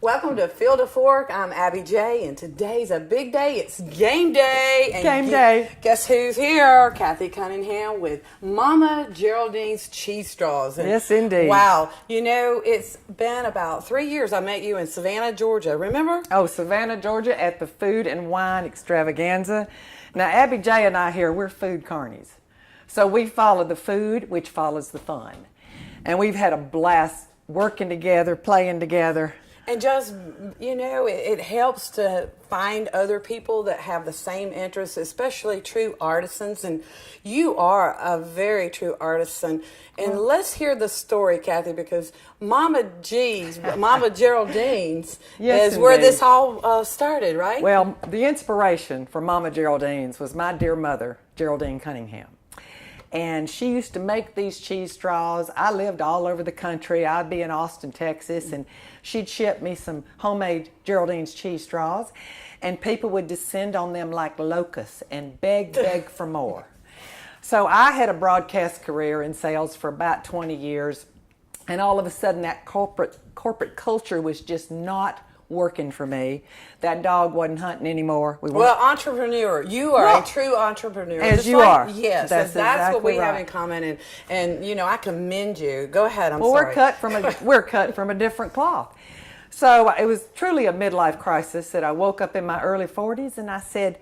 Welcome to Field of Fork. I'm Abby J, and today's a big day. It's game day. And Game day. Guess who's here? Kathy Cunningham with Mama Geraldine's Cheese Straws. And Yes, indeed. Wow. You know, it's been about 3 years. I met you in Savannah, Georgia. Remember? Oh, Savannah, Georgia at the Food and Wine Extravaganza. Now, Abby J and I here, we're food carnies. So we follow the food, which follows the fun. And we've had a blast working together, playing together. And just, you know, it helps to find other people that have the same interests, especially true artisans. And you are a very true artisan. And let's hear the story, Kathy, because Mama Geraldine's Yes, is where indeed. this all started, right? Well, the inspiration for Mama Geraldine's was my dear mother, Geraldine Cunningham. And she used to make these cheese straws. I lived all over the country. I'd be in Austin, Texas, and she'd ship me some homemade Geraldine's cheese straws, and people would descend on them like locusts and beg for more. So I had a broadcast career in sales for about 20 years, and all of a sudden that corporate culture was just not working for me. That dog wasn't hunting anymore. Well, entrepreneur. You are a true entrepreneur. As Just you like, are. Yes, That's that's what exactly we have right. in common. And you know, I commend you. Go ahead. I'm Well, sorry. we're cut from a different cloth. So it was truly a midlife crisis that I woke up in my early 40s and I said,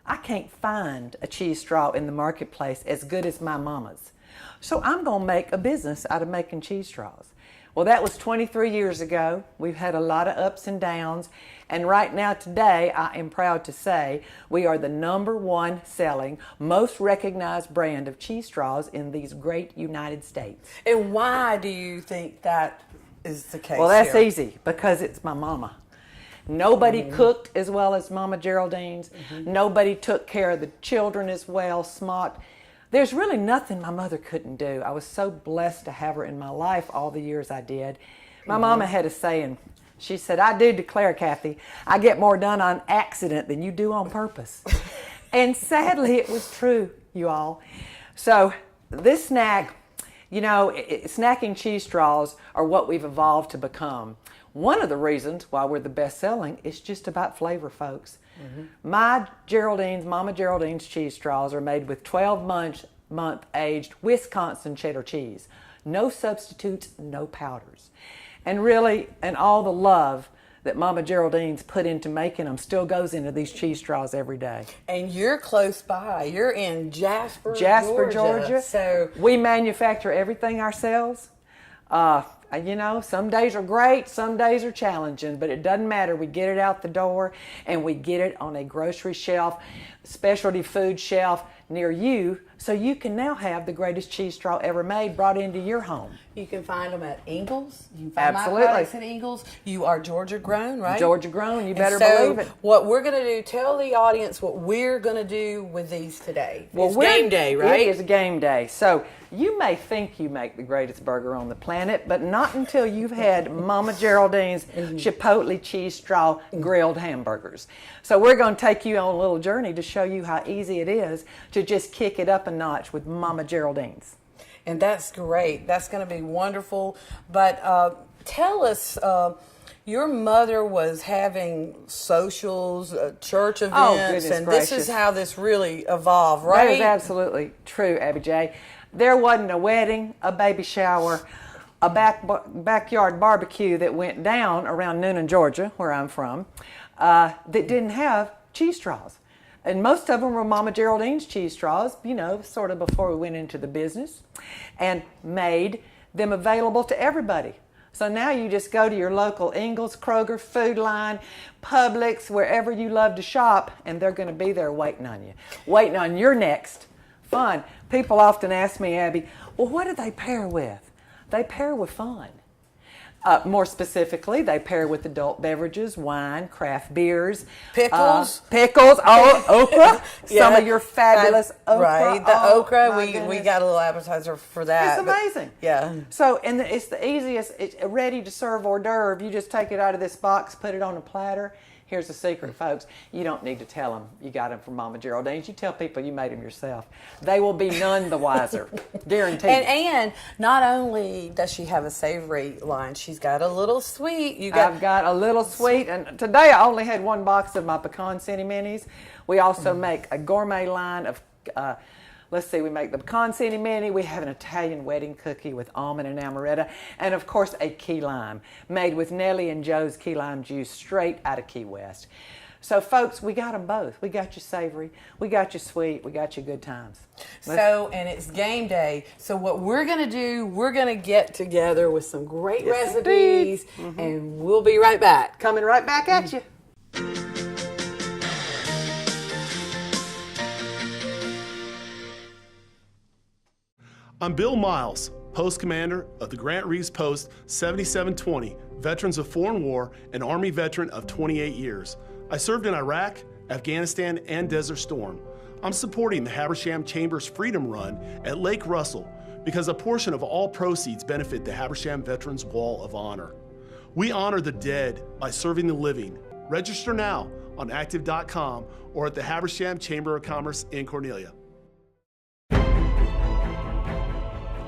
I can't find a cheese straw in the marketplace as good as my mama's. So I'm going to make a business out of making cheese straws. Well, that was 23 years ago. We've had a lot of ups and downs. And right now, today, I am proud to say we are the #1 selling, most recognized brand of cheese straws in these great United States. And why do you think that is the case? Well, that's here? easy because it's my mama. Nobody cooked as well as Mama Geraldine's. Nobody took care of the children as well, smart. There's really nothing my mother couldn't do. I was so blessed to have her in my life all the years I did. My mama had a saying. She said, I do declare, Kathy, I get more done on accident than you do on purpose. And sadly, it was true, you all. So this snack, you know, snacking cheese straws are what we've evolved to become. One of the reasons why we're the best selling is just about flavor, folks. Mama Geraldine's cheese straws are made with 12-month aged Wisconsin cheddar cheese. No substitutes, no powders. And really, and all the love that Mama Geraldine's put into making them still goes into these cheese straws every day. And you're close by. You're in Jasper, Georgia. So we manufacture everything ourselves. You know, some days are great, some days are challenging, but it doesn't matter. We get it out the door and we get it on a grocery shelf, specialty food shelf near you, so you can now have the greatest cheese straw ever made brought into your home. you can find them at Ingles. You can find Absolutely. my products at Ingles. You are Georgia grown, right? Georgia grown, you And better so believe it. What we're going to do, tell the audience what we're going to do with these today. It's we're- game day, right? It is game day. So you may think you make the greatest burger on the planet, but not until you've had Mama Geraldine's Chipotle cheese straw grilled hamburgers. So we're going to take you on a little journey to show you how easy it is to just kick it up a notch with Mama Geraldine's. And that's great. That's going to be wonderful. But tell us, your mother was having socials, church events, Oh, goodness and this gracious. is how this really evolved, right? That is absolutely true, Abby J. There wasn't a wedding, a baby shower, a backyard barbecue that went down around Noonan, Georgia, where I'm from, that didn't have cheese straws. And most of them were Mama Geraldine's cheese straws, you know, sort of before we went into the business, and made them available to everybody. So now you just go to your local Ingles, Kroger, Food Line, Publix, wherever you love to shop, and they're going to be there waiting on you, waiting on your next fun. People often ask me, Abby, well, what do they pair with? They pair with fun. More specifically, they pair with adult beverages, wine, craft beers, Pickles. Okra. Some Yeah, of your fabulous okra. Right, the Oh, okra. my We goodness. got a little appetizer for that. It's but- amazing. yeah. So, and it's the easiest. It's a ready to serve hors d'oeuvre. You just take it out of this box, put it on a platter. Here's the secret, folks. You don't need to tell them you got them from Mama Geraldine's. You tell people you made them yourself. They will be none the wiser. Guaranteed. And not only does she have a savory line, she's got a little sweet. I've got a little sweet, and today I only had one box of my pecan centi minis. We also make a gourmet line of, let's see, we make the pecan centi mini. We have an Italian wedding cookie with almond and amaretto, and of course a key lime made with Nellie and Joe's key lime juice straight out of Key West. So, folks, we got them both. We got you savory, we got you sweet, we got you good times. And it's game day. So what we're going to do, we're going to get together with some great recipes, and we'll be right back. Coming right back at you. I'm Bill Miles, Post Commander of the Grant Reeves Post 7720, Veterans of Foreign War, and Army veteran of 28 years. I served in Iraq, Afghanistan, and Desert Storm. I'm supporting the Habersham Chambers Freedom Run at Lake Russell because a portion of all proceeds benefit the Habersham Veterans Wall of Honor. We honor the dead by serving the living. Register now on active.com or at the Habersham Chamber of Commerce in Cornelia.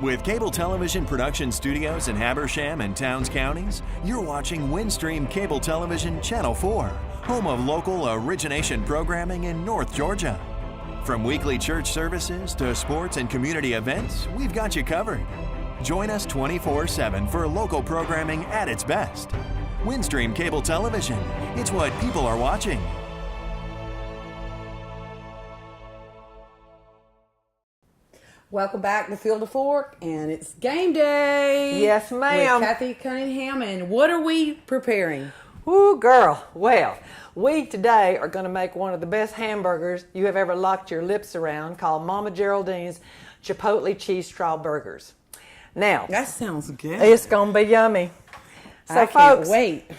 With cable television production studios in Habersham and Towns counties, you're watching Windstream Cable Television Channel 4, home of local origination programming in North Georgia. From weekly church services to sports and community events, we've got you covered. Join us 24/7 for local programming at its best. Windstream Cable Television, it's what people are watching. Welcome back to Field of Fork, and it's game day. Yes, ma'am. With Kathy Cunningham, and what are we preparing? Ooh, girl. Well, we today are going to make one of the best hamburgers you have ever locked your lips around, called Mama Geraldine's Chipotle Cheese Straw Burgers. Now, That sounds good. it's going to be yummy. So, I can't folks, wait.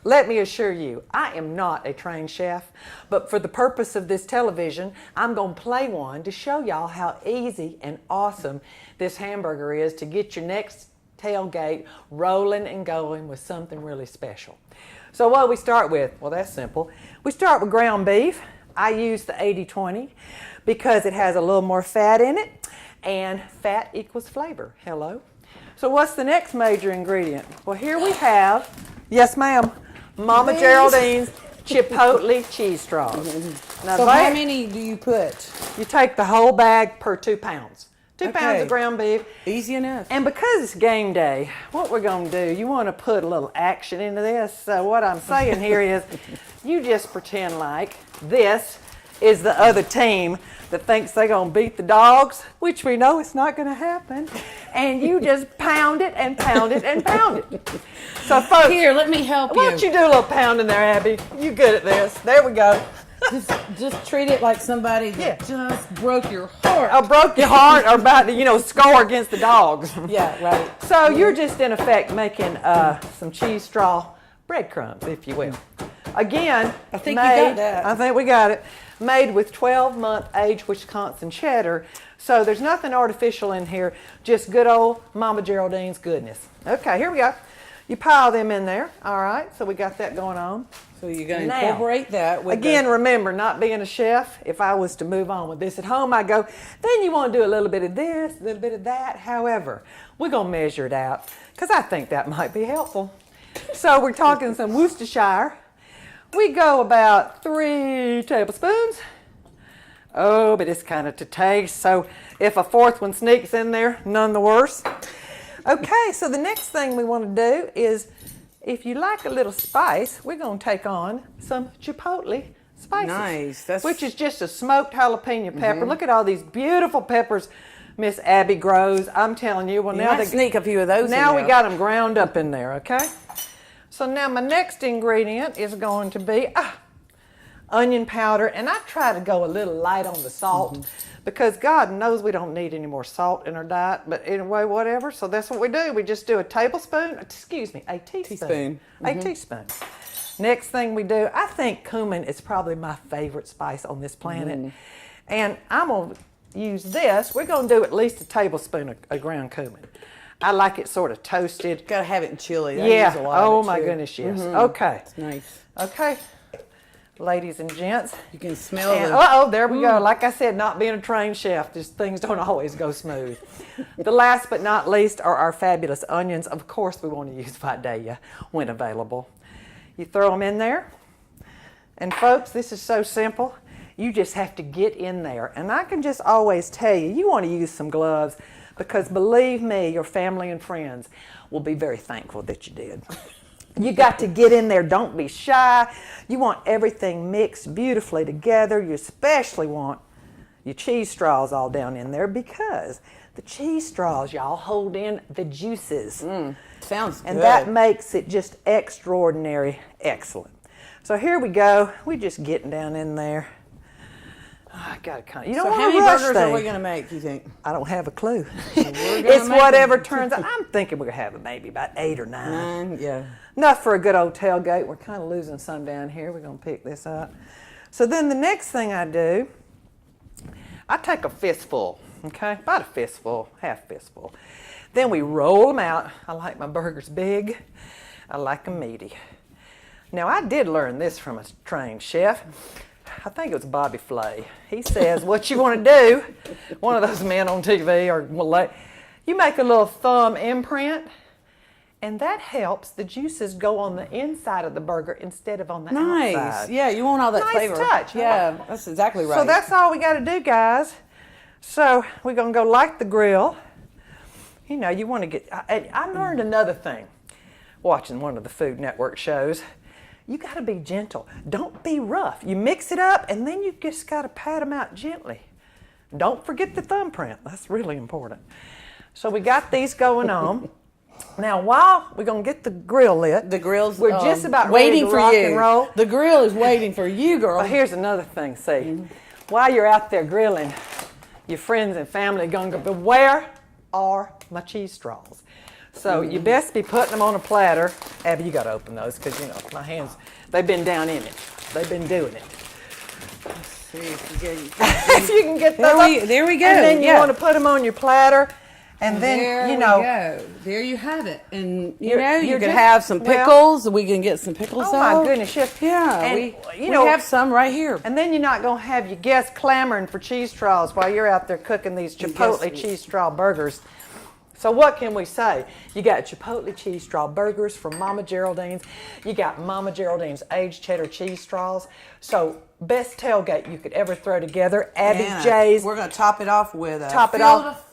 let me assure you, I am not a trained chef, but for the purpose of this television, I'm going to play one to show y'all how easy and awesome this hamburger is to get your next tailgate rolling and going with something really special. So what do we start with? Well, that's simple. We start with ground beef. I use the 80-20 because it has a little more fat in it, and fat equals flavor. Hello. So what's the next major ingredient? Well, here we have, yes ma'am, Mama Geraldine's Chipotle cheese straws. Now, So how many do you put? you take the whole bag per 2 pounds. 2 pounds Okay. of ground beef. Easy enough. And because it's game day, what we're going to do, you want to put a little action into this. So what I'm saying here is you just pretend like this is the other team that thinks they're going to beat the dogs, which we know it's not going to happen. And you just pound it and pound it and pound it. So folks, Here, let me help why don't you do a little pounding there, Abby? You good at this. There we go. Just treat it like somebody that just broke your heart. I broke your heart or about to, score against the dogs. Yeah, right. So you're just in effect making some cheese straw breadcrumbs, if you will. Again, I think you got that. I think we got it. Made with 12-month aged Wisconsin cheddar. So there's nothing artificial in here, just good old Mama Geraldine's goodness. Okay, here we go. You pile them in there. All right, so we got that going on. So you're going to Now, incorporate that with Again, remember, not being a chef, if I was to move on with this at home, I go, then you want to do a little bit of this, a little bit of that. However, we're going to measure it out because I think that might be helpful. So we're talking some Worcestershire. We go about 3 tablespoons. Oh, but it's kind of to taste. So if a 4th one sneaks in there, none the worse. Okay, so the next thing we want to do is, if you like a little spice, we're going to take on some chipotle spices. Nice. Which is just a smoked jalapeno pepper. Look at all these beautiful peppers Miss Abby grows. I'm telling you. Well, You now might sneak a few of those in Now we there. got them ground up in there, okay? So now my next ingredient is going to be onion powder. And I try to go a little light on the salt because God knows we don't need any more salt in our diet. But anyway, whatever. So that's what we do. We just do a teaspoon. A teaspoon. A teaspoon. Next thing we do, I think cumin is probably my favorite spice on this planet. And I'm going to use this. We're going to do at least a tablespoon of ground cumin. I like it sort of toasted. Got to have it in chili. I Yeah. use a lot of Oh it my too. goodness, yes. Okay. Nice. Okay. ladies and gents. You can smell And, there we go. Like I said, not being a trained chef, just things don't always go smooth. The last but not least are our fabulous onions. Of course, we want to use Vidalia when available. You throw them in there. And folks, this is so simple. You just have to get in there. And I can just always tell you, you want to use some gloves because believe me, your family and friends will be very thankful that you did. You got to get in there. Don't be shy. You want everything mixed beautifully together. You especially want your cheese straws all down in there because the cheese straws, y'all, hold in the juices. Sounds good. And that makes it just extraordinary excellent. So here we go. We're just getting down in there. I got to kind of, you don't So want how to many rush burgers are we things. going to make, you think? I don't have a clue. It's It's whatever turns out. I'm thinking we're going to have maybe about 8 or 9. Yeah. Enough for a good old tailgate. We're kind of losing some down here. We're going to pick this up. So then the next thing I do, I take a fistful, okay? About a fistful, half fistful. Then we roll them out. I like my burgers big. I like them meaty. Now, I did learn this from a trained chef. I think it was Bobby Flay. He says, what you want to do, one of those men on TV, you make a little thumb imprint, and that helps the juices go on the inside of the burger instead of on the Nice. outside. Yeah, you want all that Nice flavor. touch. Yeah, that's exactly right. So that's all we got to do, guys. So we're going to go light the grill. You know, you want to get, I learned another thing watching one of the Food Network shows. You got to be gentle. Don't be rough. You mix it up, and then you just got to pat them out gently. Don't forget the thumbprint. That's really important. So we got these going on. Now, while we're going to get the grill lit, the grill's we're just about waiting ready to for rock you. and roll. The grill is waiting for you, girl. Well, here's another thing, see. While you're out there grilling, your friends and family are going to go, but where are my cheese straws? So you best be putting them on a platter. Abby, you got to open those because, you know, my hands, they've been down in it. They've been doing it. Let's see if If you can get those there we go. And then you Yeah. want to put them on your platter. And then, there you know. we go. There you have it. And, you You're- know, you you're could just- have some well- pickles. We can get some pickles Oh, out. my goodness. Yes. Yeah, And, we you know, have some right here. And then you're not going to have your guests clamoring for cheese straws while you're out there cooking these Chipotle Yes. cheese straw burgers. So what can we say? You got Chipotle cheese straw burgers from Mama Geraldine's. You got Mama Geraldine's aged cheddar cheese straws. So best tailgate you could ever throw together. Abby And J's. We're going to top it off with a Top it field off. of-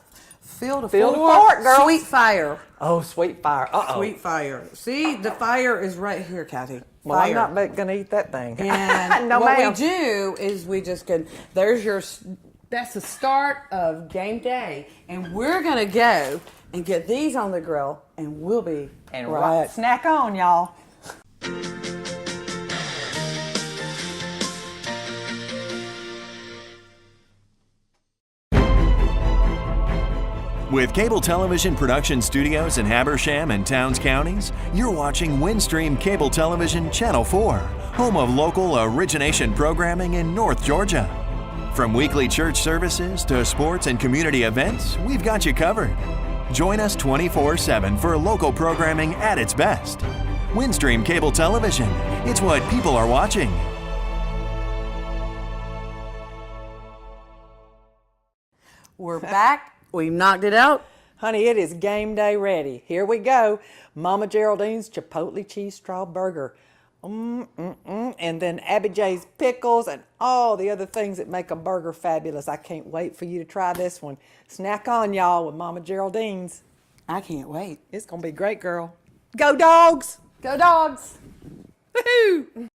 Field of Field of fork, fork, girl. Sweet fire. Oh, sweet fire. Uh-oh. Sweet fire. See, the fire is right here, Kathy. Well, Fire. I'm not going to eat that thing. And no, what ma'am. we do is we just can, that's the start of game day. And we're going to go and get these on the grill, and we'll be And right. snack on, y'all. With cable television production studios in Habersham and Towns counties, you're watching Windstream Cable Television Channel 4, home of local origination programming in North Georgia. From weekly church services to sports and community events, we've got you covered. Join us 24/7 for local programming at its best. Windstream Cable Television, it's what people are watching. We're back. We've knocked it out. Honey, it is game day ready. Here we go. Mama Geraldine's Chipotle cheese straw burger. And then Abby J's pickles and all the other things that make a burger fabulous. I can't wait for you to try this one. Snack on, y'all, with Mama Geraldine's. I can't wait. It's going to be great, girl. Go dogs! Go dogs. Woohoo!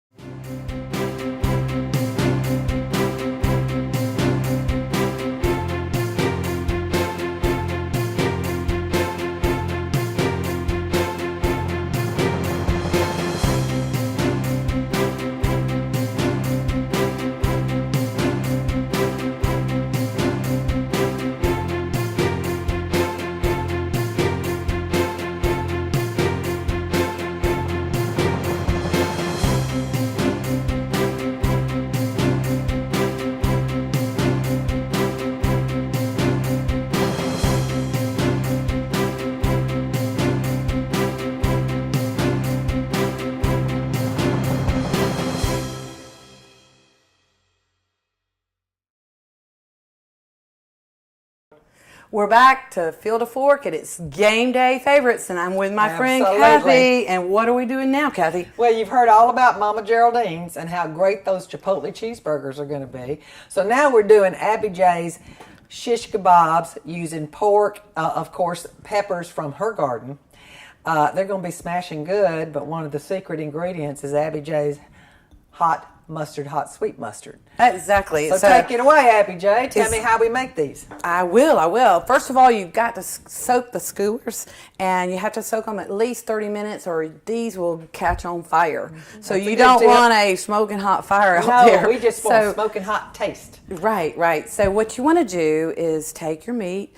We're back to Field of Fork, and it's game day favorites, and I'm with my friend Absolutely. Kathy. And what are we doing now, Kathy? Well, you've heard all about Mama Geraldine's and how great those Chipotle cheeseburgers are going to be. So now we're doing Abby J's shish kebabs using pork, of course, peppers from her garden. They're going to be smashing good, but one of the secret ingredients is Abby J's hot sweet mustard. Exactly. So take it away, Abby J. Tell it's- me how we make these. I will. First of all, you've got to soak the skewers, and you have to soak them at least 30 minutes or these will catch on fire. So That's a you good don't tip. want a smoking hot fire out there. No, we just want smoking hot taste. Right. So what you want to do is take your meat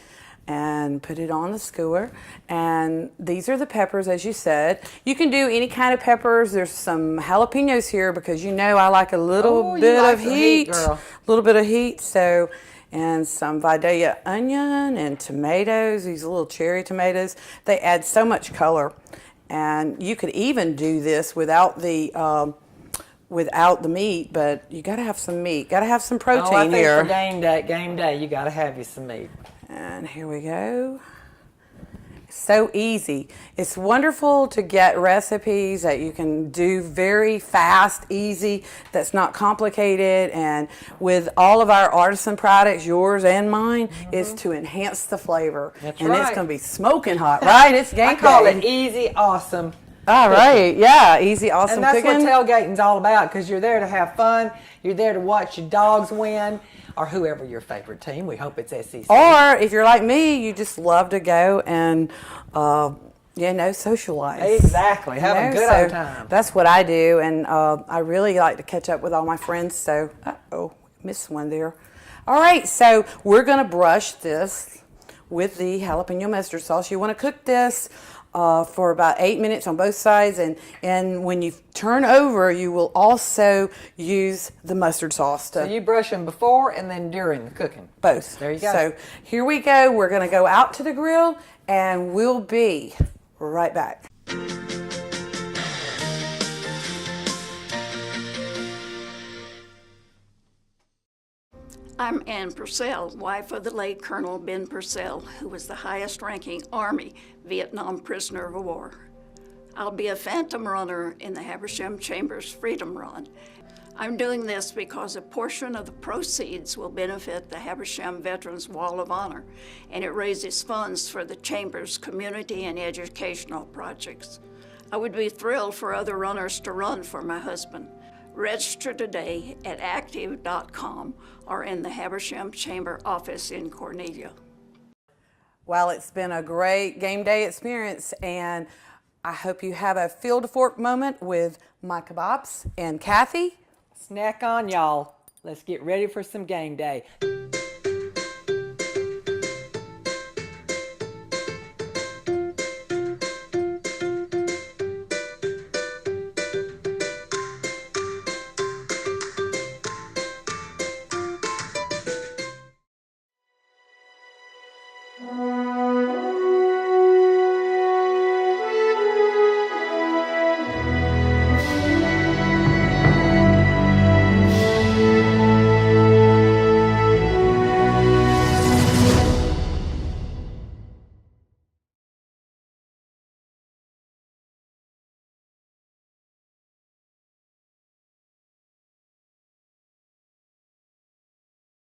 and put it on the skewer. And these are the peppers, as you said. You can do any kind of peppers. There's some jalapenos here because you know I like a little you bit like of the heat, heat. girl. A little bit of heat. So, and some Vidalia onion and tomatoes, these little cherry tomatoes. They add so much color. And you could even do this without the meat, but you got to have some meat. Got to have some protein I think here. for game day, you got to have you some meat. And here we go. So easy. It's wonderful to get recipes that you can do very fast, easy, that's not complicated. And with all of our artisan products, yours and mine, is to enhance the flavor. That's and right. it's going to be smoking hot, right? It's game I call day. it easy, awesome. All right. Yeah, easy, awesome And that's cooking. what tailgating's all about, because you're there to have fun. You're there to watch your dogs win, or whoever your favorite team. We hope it's SEC. Or if you're like me, you just love to go and, socialize. Exactly. Have a good old So time. that's what I do, and I really like to catch up with all my friends. So, missed one there. All right, so we're going to brush this with the jalapeno mustard sauce. You want to cook this for about 8 minutes on both sides, and when you turn over, you will also use the mustard sauce to So you brush them before and then during the cooking. both. There you go. So here we go. We're going to go out to the grill, and we'll be right back. I'm Ann Purcell, wife of the late Colonel Ben Purcell, who was the highest-ranking Army Vietnam prisoner of war. I'll be a phantom runner in the Habersham Chambers Freedom Run. I'm doing this because a portion of the proceeds will benefit the Habersham Veterans Wall of Honor, and it raises funds for the Chamber's community and educational projects. I would be thrilled for other runners to run for my husband. Register today at active.com or in the Habersham Chamber office in Cornelia. Well, it's been a great game day experience, and I hope you have a Field of Fork moment with my kebabs and Kathy. Snack on, y'all. Let's get ready for some game day.